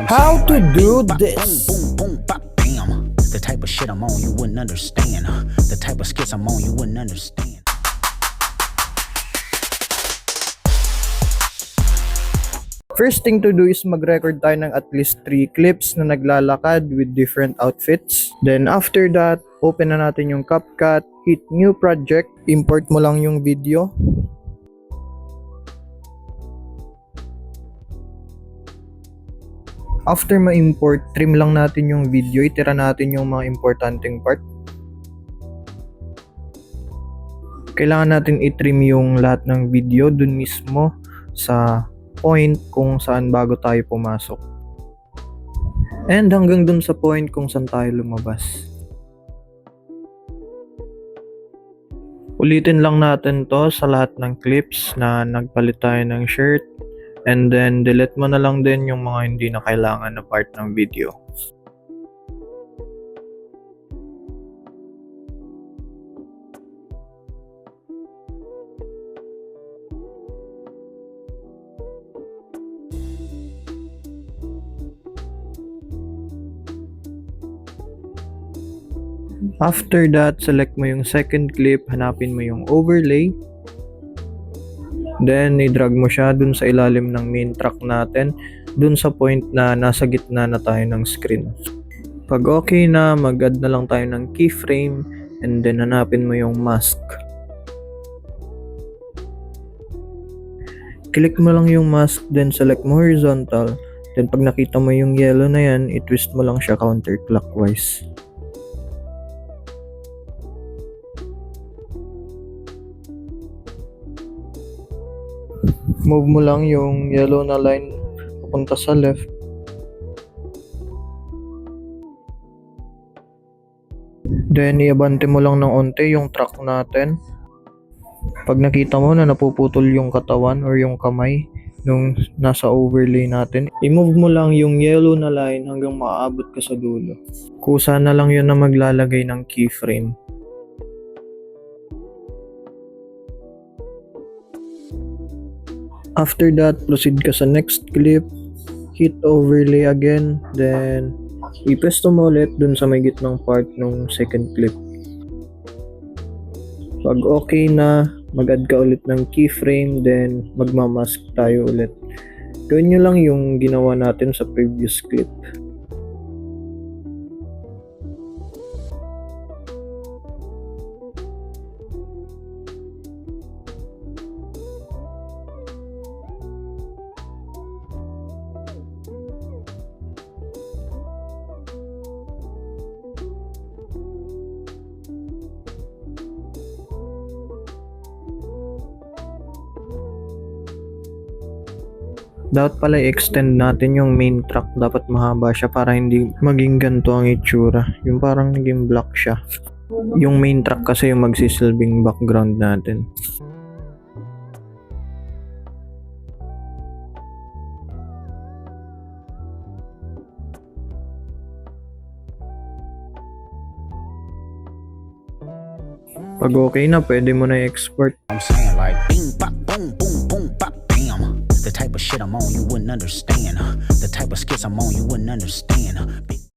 How to do this? Boom, boom, bop, bam. The type of shit I'm on, you wouldn't understand. The type of skits I'm on, you wouldn't understand. First thing to do is mag-record tayo ng at least 3 clips na naglalakad with different outfits. Then after that, open na natin yung CapCut, hit new project, import mo lang yung video. After ma-import, trim lang natin yung video, itira natin yung mga importanteng part. Kailangan natin i-trim yung lahat ng video dun mismo sa point kung saan bago tayo pumasok. And hanggang dun sa point kung saan tayo lumabas. Ulitin lang natin to sa lahat ng clips na nagpalit tayo ng shirt. And then delete mo na lang din yung mga hindi na kailangan na part ng video. After that, select mo yung second clip, hanapin mo yung overlay. Then, i-drag mo siya dun sa ilalim ng main track natin, dun sa point na nasa gitna na tayo ng screen. Pag okay na, mag-add na lang tayo ng keyframe, and then hanapin mo yung mask. Click mo lang yung mask, then select mo horizontal. Then pag nakita mo yung yellow na yan, i-twist mo lang siya counterclockwise. Move mo lang yung yellow na line papunta sa left. Then iabante mo lang ng onte yung track natin. Pag nakita mo na napuputol yung katawan or yung kamay nung nasa overlay natin, i-move mo lang yung yellow na line hanggang maaabot ka sa dulo. Kusa na lang yun na maglalagay ng keyframe. After that, proceed ka sa next clip, hit overlay again, then ipesto mo ulit dun sa may gitnang part ng second clip. Pag okay na, mag-add ka ulit ng keyframe, then magmamask tayo ulit. Gawin nyo lang yung ginawa natin sa previous clip. Dapat pala i-extend natin yung main track. Dapat mahaba siya para hindi maging ganito ang itsura. Yung parang naging black siya. Yung main track kasi yung magsisilbing background natin. Pag okay na, pwede mo na i-export. I'm saying like bing, bop, boom, boom, boom, bop, bam. The type of shit I'm on, you wouldn't understand. The type of skits I'm on, you wouldn't understand.